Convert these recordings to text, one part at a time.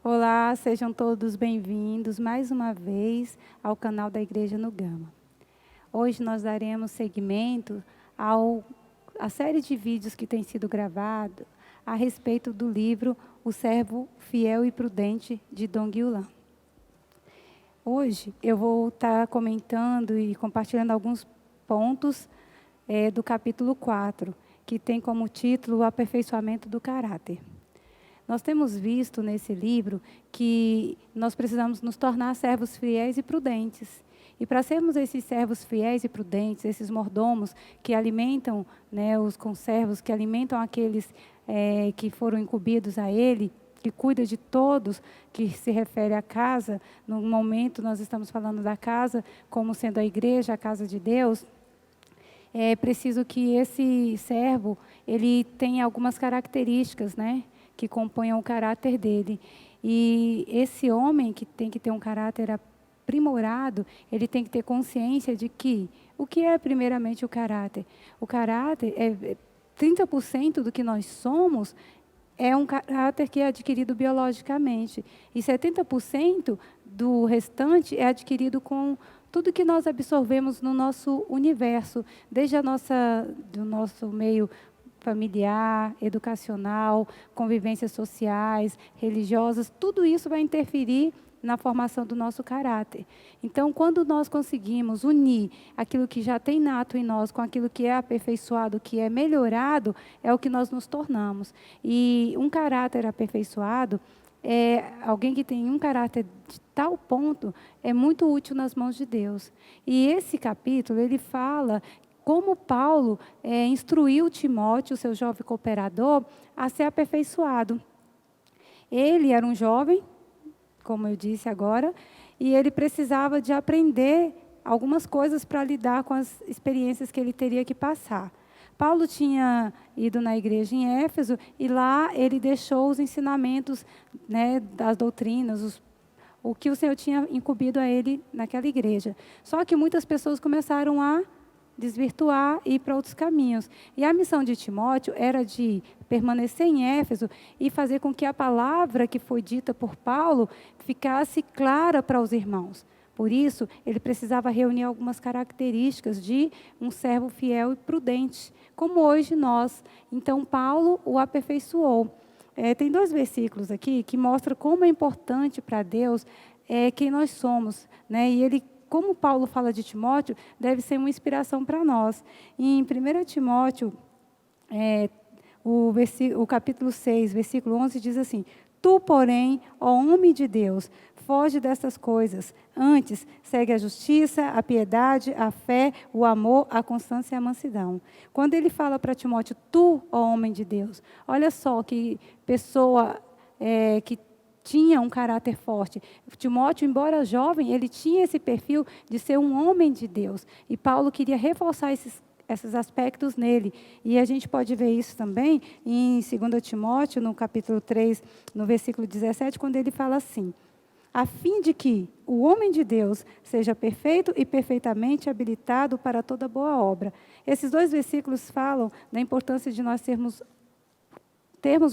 Olá, sejam todos bem-vindos mais uma vez ao canal da Igreja no Gama. Hoje nós daremos seguimento à série de vídeos que tem sido gravado a respeito do livro O Servo Fiel e Prudente, de Dong Yulan. Hoje eu vou estar comentando e compartilhando alguns pontos do capítulo 4, que tem como título O Aperfeiçoamento do Caráter. Nós temos visto nesse livro que nós precisamos nos tornar servos fiéis e prudentes. E para sermos esses servos fiéis e prudentes, esses mordomos que alimentam, os conservos, que alimentam aqueles que foram incumbidos a ele, que cuida de todos, que se refere à casa, no momento nós estamos falando da casa, como sendo a igreja, a casa de Deus, é preciso que esse servo, ele tenha algumas características, que componham o caráter dele. E esse homem que tem que ter um caráter aprimorado, ele tem que ter consciência de que, o que é primeiramente o caráter? O caráter 30% do que nós somos é um caráter que é adquirido biologicamente. E 70% do restante é adquirido com tudo que nós absorvemos no nosso universo, desde do nosso meio familiar, educacional, convivências sociais, religiosas, tudo isso vai interferir na formação do nosso caráter. Então, quando nós conseguimos unir aquilo que já tem nato em nós com aquilo que é aperfeiçoado, que é melhorado, é o que nós nos tornamos. E um caráter aperfeiçoado é alguém que tem um caráter de tal ponto, é muito útil nas mãos de Deus. E esse capítulo, ele fala como Paulo instruiu Timóteo, seu jovem cooperador, a ser aperfeiçoado. Ele era um jovem, como eu disse agora, e ele precisava de aprender algumas coisas para lidar com as experiências que ele teria que passar. Paulo tinha ido na igreja em Éfeso e lá ele deixou os ensinamentos, das doutrinas, o que o Senhor tinha incumbido a ele naquela igreja. Só que muitas pessoas começaram a desvirtuar e ir para outros caminhos. E a missão de Timóteo era de permanecer em Éfeso e fazer com que a palavra que foi dita por Paulo ficasse clara para os irmãos. Por isso, ele precisava reunir algumas características de um servo fiel e prudente, como hoje nós. Então, Paulo o aperfeiçoou. Tem 2 versículos aqui que mostram como é importante para Deus quem nós somos. E ele, como Paulo fala de Timóteo, deve ser uma inspiração para nós. Em 1 Timóteo, o capítulo 6, versículo 11, diz assim: Tu, porém, ó homem de Deus, foge dessas coisas. Antes, segue a justiça, a piedade, a fé, o amor, a constância e a mansidão. Quando ele fala para Timóteo, tu, ó homem de Deus, olha só que pessoa que tinha um caráter forte. Timóteo, embora jovem, ele tinha esse perfil de ser um homem de Deus. E Paulo queria reforçar esses aspectos nele. E a gente pode ver isso também em 2 Timóteo, no capítulo 3, no versículo 17, quando ele fala assim: a fim de que o homem de Deus seja perfeito e perfeitamente habilitado para toda boa obra. Esses 2 versículos falam da importância de nós termos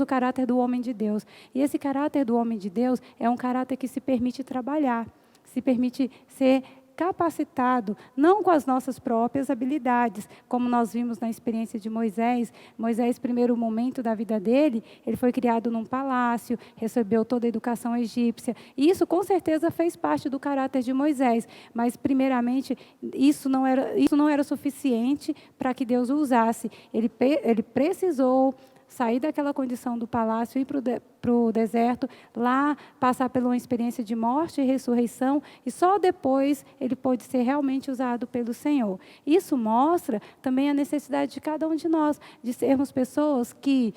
o caráter do homem de Deus. E esse caráter do homem de Deus é um caráter que se permite trabalhar, se permite ser capacitado, não com as nossas próprias habilidades, como nós vimos na experiência de Moisés. Moisés, primeiro momento da vida dele, ele foi criado num palácio, recebeu toda a educação egípcia, e isso com certeza fez parte do caráter de Moisés, mas primeiramente isso não era suficiente para que Deus o usasse. Ele precisou sair daquela condição do palácio, ir para o deserto, lá passar por uma experiência de morte e ressurreição, e só depois ele pôde ser realmente usado pelo Senhor. Isso mostra também a necessidade de cada um de nós, de sermos pessoas que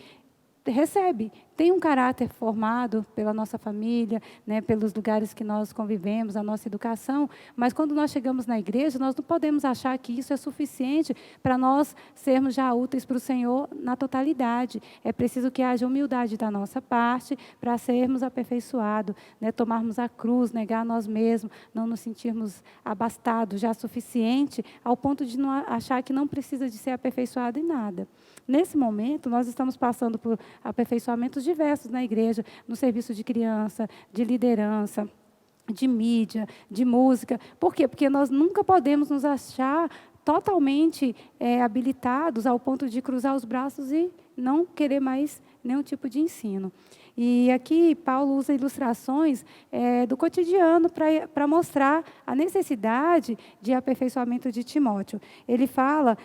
tem um caráter formado pela nossa família, pelos lugares que nós convivemos, a nossa educação, mas quando nós chegamos na igreja, nós não podemos achar que isso é suficiente para nós sermos já úteis para o Senhor na totalidade. É preciso que haja humildade da nossa parte para sermos aperfeiçoados, tomarmos a cruz, negar a nós mesmos, não nos sentirmos abastados já suficiente ao ponto de não achar que não precisa de ser aperfeiçoado em nada. Nesse momento, nós estamos passando por aperfeiçoamentos diversos na igreja, no serviço de criança, de liderança, de mídia, de música. Por quê? Porque nós nunca podemos nos achar totalmente habilitados ao ponto de cruzar os braços e não querer mais nenhum tipo de ensino. E aqui Paulo usa ilustrações do cotidiano para mostrar a necessidade de aperfeiçoamento de Timóteo. Ele fala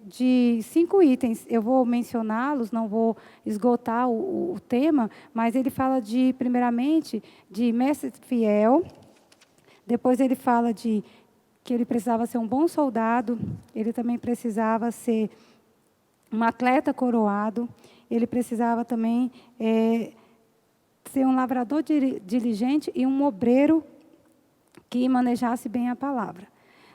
de 5 itens, eu vou mencioná-los, não vou esgotar o tema, mas ele fala primeiramente, de mestre fiel, depois ele fala que ele precisava ser um bom soldado, ele também precisava ser um atleta coroado, ele precisava também ser um lavrador diligente e um obreiro que manejasse bem a palavra.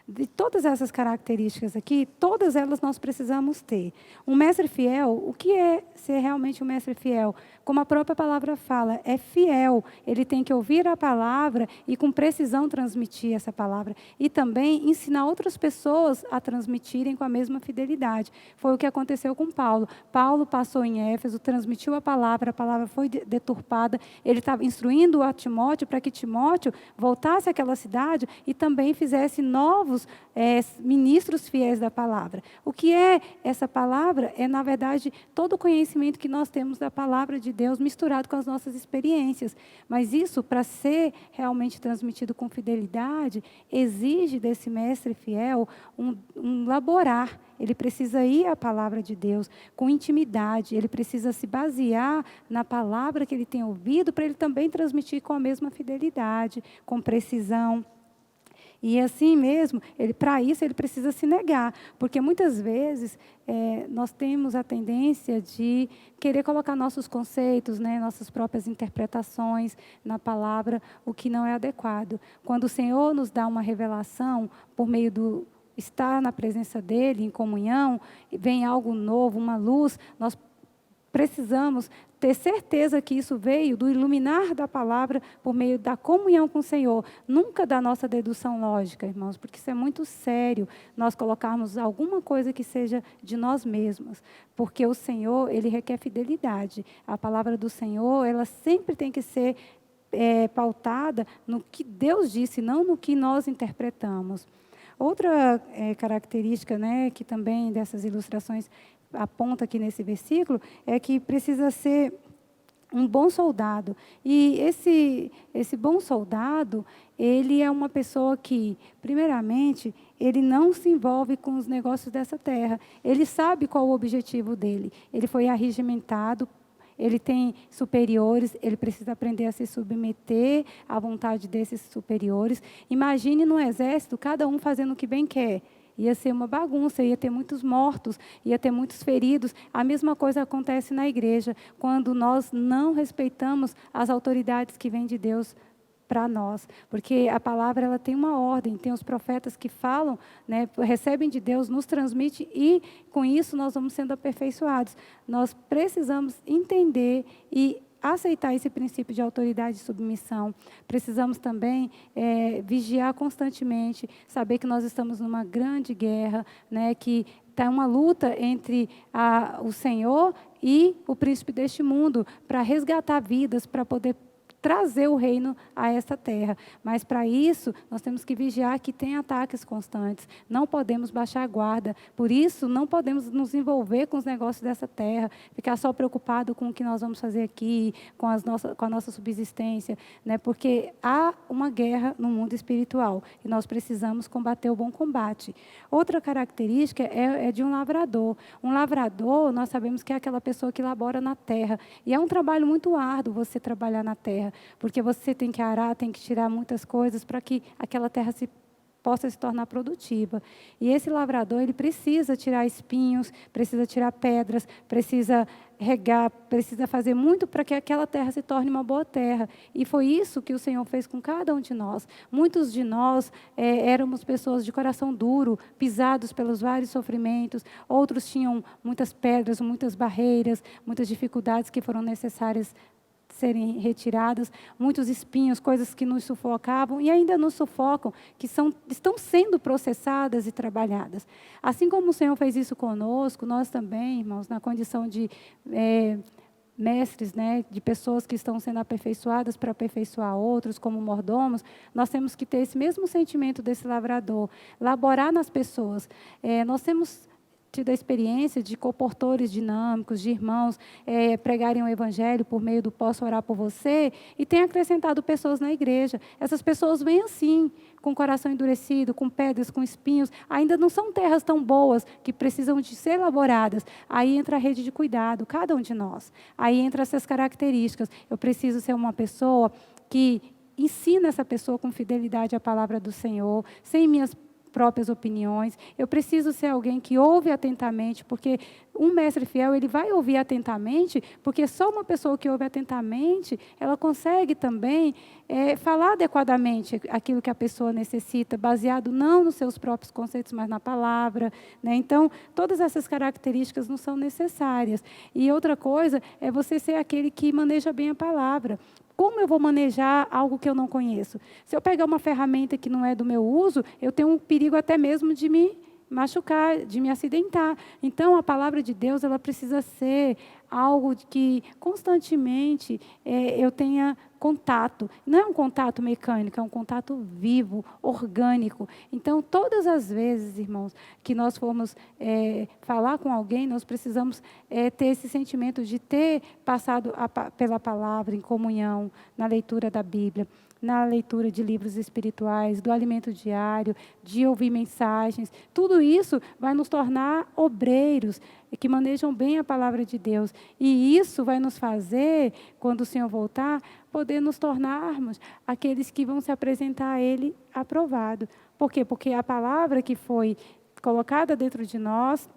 De todas essas características aqui, todas elas nós precisamos ter. Um mestre fiel, o que é ser realmente um mestre fiel? Como a própria palavra fala, é fiel. Ele tem que ouvir a palavra e com precisão transmitir essa palavra. E também ensinar outras pessoas a transmitirem com a mesma fidelidade. Foi o que aconteceu com Paulo. Paulo passou em Éfeso, transmitiu a palavra foi deturpada. Ele estava instruindo a Timóteo para que Timóteo voltasse àquela cidade e também fizesse novos ministros fiéis da palavra. O que é essa palavra? É, na verdade, todo o conhecimento que nós temos da palavra de Deus misturado com as nossas experiências. Mas isso, para ser realmente transmitido com fidelidade, exige desse mestre fiel um laborar. Ele precisa ir à palavra de Deus com intimidade. Ele precisa se basear na palavra que ele tem ouvido para ele também transmitir com a mesma fidelidade, com precisão. E assim mesmo, para isso ele precisa se negar, porque muitas vezes nós temos a tendência de querer colocar nossos conceitos, nossas próprias interpretações na palavra, o que não é adequado. Quando o Senhor nos dá uma revelação por meio do estar na presença dEle, em comunhão, vem algo novo, uma luz, nós precisamos ter certeza que isso veio do iluminar da palavra por meio da comunhão com o Senhor. Nunca da nossa dedução lógica, irmãos, porque isso é muito sério, nós colocarmos alguma coisa que seja de nós mesmos. Porque o Senhor, Ele requer fidelidade. A palavra do Senhor, ela sempre tem que ser pautada no que Deus disse, não no que nós interpretamos. Outra característica, que também dessas ilustrações aponta aqui nesse versículo, é que precisa ser um bom soldado. E esse bom soldado, ele é uma pessoa que, primeiramente, ele não se envolve com os negócios dessa terra. Ele sabe qual o objetivo dele. Ele foi arregimentado, ele tem superiores, ele precisa aprender a se submeter à vontade desses superiores. Imagine no exército, cada um fazendo o que bem quer. Ia ser uma bagunça, ia ter muitos mortos, ia ter muitos feridos. A mesma coisa acontece na igreja, quando nós não respeitamos as autoridades que vêm de Deus para nós. Porque a palavra ela tem uma ordem, tem os profetas que falam, recebem de Deus, nos transmitem e com isso nós vamos sendo aperfeiçoados. Nós precisamos entender e aceitar esse princípio de autoridade e submissão. Precisamos também vigiar constantemente, saber que nós estamos numa grande guerra, que está uma luta entre o Senhor e o príncipe deste mundo, para resgatar vidas, para poder trazer o reino a essa terra. Mas para isso, nós temos que vigiar que tem ataques constantes. Não podemos baixar a guarda. Por isso, não podemos nos envolver com os negócios dessa terra, ficar só preocupado com o que nós vamos fazer aqui, com a nossa subsistência, porque há uma guerra no mundo espiritual e nós precisamos combater o bom combate. Outra característica é de um lavrador. Um lavrador, nós sabemos que é aquela pessoa que labora na terra. E é um trabalho muito árduo você trabalhar na terra, porque você tem que arar, tem que tirar muitas coisas para que aquela terra possa se tornar produtiva. E esse lavrador, ele precisa tirar espinhos, precisa tirar pedras, precisa regar, precisa fazer muito para que aquela terra se torne uma boa terra. E foi isso que o Senhor fez com cada um de nós. Muitos de nós éramos pessoas de coração duro, pisados pelos vários sofrimentos. Outros tinham muitas pedras, muitas barreiras, muitas dificuldades que foram necessárias serem retiradas, muitos espinhos, coisas que nos sufocavam e ainda nos sufocam, que estão sendo processadas e trabalhadas. Assim como o Senhor fez isso conosco, nós também, irmãos, na condição de mestres, né, de pessoas que estão sendo aperfeiçoadas para aperfeiçoar outros, como mordomos, nós temos que ter esse mesmo sentimento desse lavrador, laborar nas pessoas. Nós temos tido a experiência de comportores dinâmicos, de irmãos pregarem o evangelho por meio do posso orar por você, e tem acrescentado pessoas na igreja. Essas pessoas vêm assim, com o coração endurecido, com pedras, com espinhos, ainda não são terras tão boas que precisam de ser elaboradas. Aí entra a rede de cuidado, cada um de nós. Aí entra essas características. Eu preciso ser uma pessoa que ensina essa pessoa com fidelidade a palavra do Senhor, sem minhas próprias opiniões. Eu preciso ser alguém que ouve atentamente, porque um mestre fiel, ele vai ouvir atentamente, porque só uma pessoa que ouve atentamente, ela consegue também falar adequadamente aquilo que a pessoa necessita, baseado não nos seus próprios conceitos, mas na palavra, né? Então, todas essas características não são necessárias. E outra coisa é você ser aquele que maneja bem a palavra. Como eu vou manejar algo que eu não conheço? Se eu pegar uma ferramenta que não é do meu uso, eu tenho um perigo até mesmo de me machucar, de me acidentar. Então, a palavra de Deus, ela precisa ser algo que constantemente eu tenha contato. Não é um contato mecânico, é um contato vivo, orgânico. Então, todas as vezes, irmãos, que nós formos falar com alguém, nós precisamos ter esse sentimento de ter passado pela palavra, em comunhão, na leitura da Bíblia, na leitura de livros espirituais, do alimento diário, de ouvir mensagens. Tudo isso vai nos tornar obreiros que manejam bem a palavra de Deus. E isso vai nos fazer, quando o Senhor voltar, poder nos tornarmos aqueles que vão se apresentar a Ele aprovado. Por quê? Porque a palavra que foi colocada dentro de nós,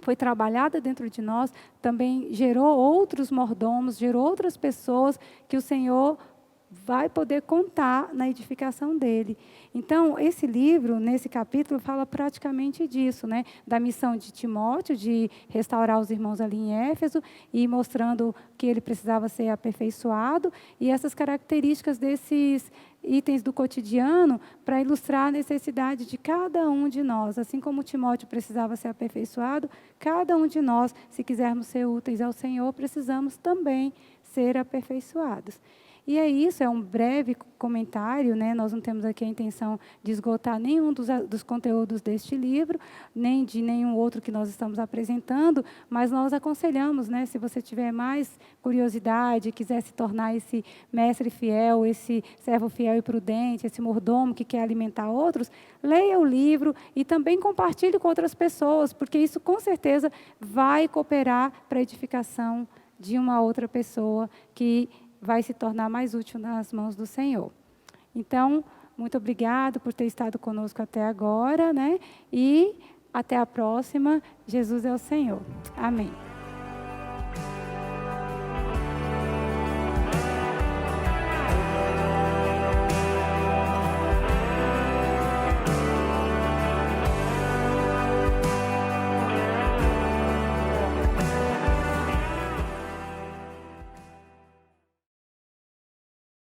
foi trabalhada dentro de nós, também gerou outros mordomos, gerou outras pessoas que o Senhor vai poder contar na edificação dele. Então, esse livro, nesse capítulo, fala praticamente disso, né? Da missão de Timóteo, de restaurar os irmãos ali em Éfeso, e mostrando que ele precisava ser aperfeiçoado, e essas características desses itens do cotidiano, para ilustrar a necessidade de cada um de nós. Assim como Timóteo precisava ser aperfeiçoado, cada um de nós, se quisermos ser úteis ao Senhor, precisamos também ser aperfeiçoados. E é isso, é um breve comentário, né? Nós não temos aqui a intenção de esgotar nenhum dos conteúdos deste livro, nem de nenhum outro que nós estamos apresentando, mas nós aconselhamos, né? Se você tiver mais curiosidade, quiser se tornar esse mestre fiel, esse servo fiel e prudente, esse mordomo que quer alimentar outros, leia o livro e também compartilhe com outras pessoas, porque isso com certeza vai cooperar para a edificação de uma outra pessoa que vai se tornar mais útil nas mãos do Senhor. Então, muito obrigado por ter estado conosco até agora, né? E até a próxima. Jesus é o Senhor. Amém.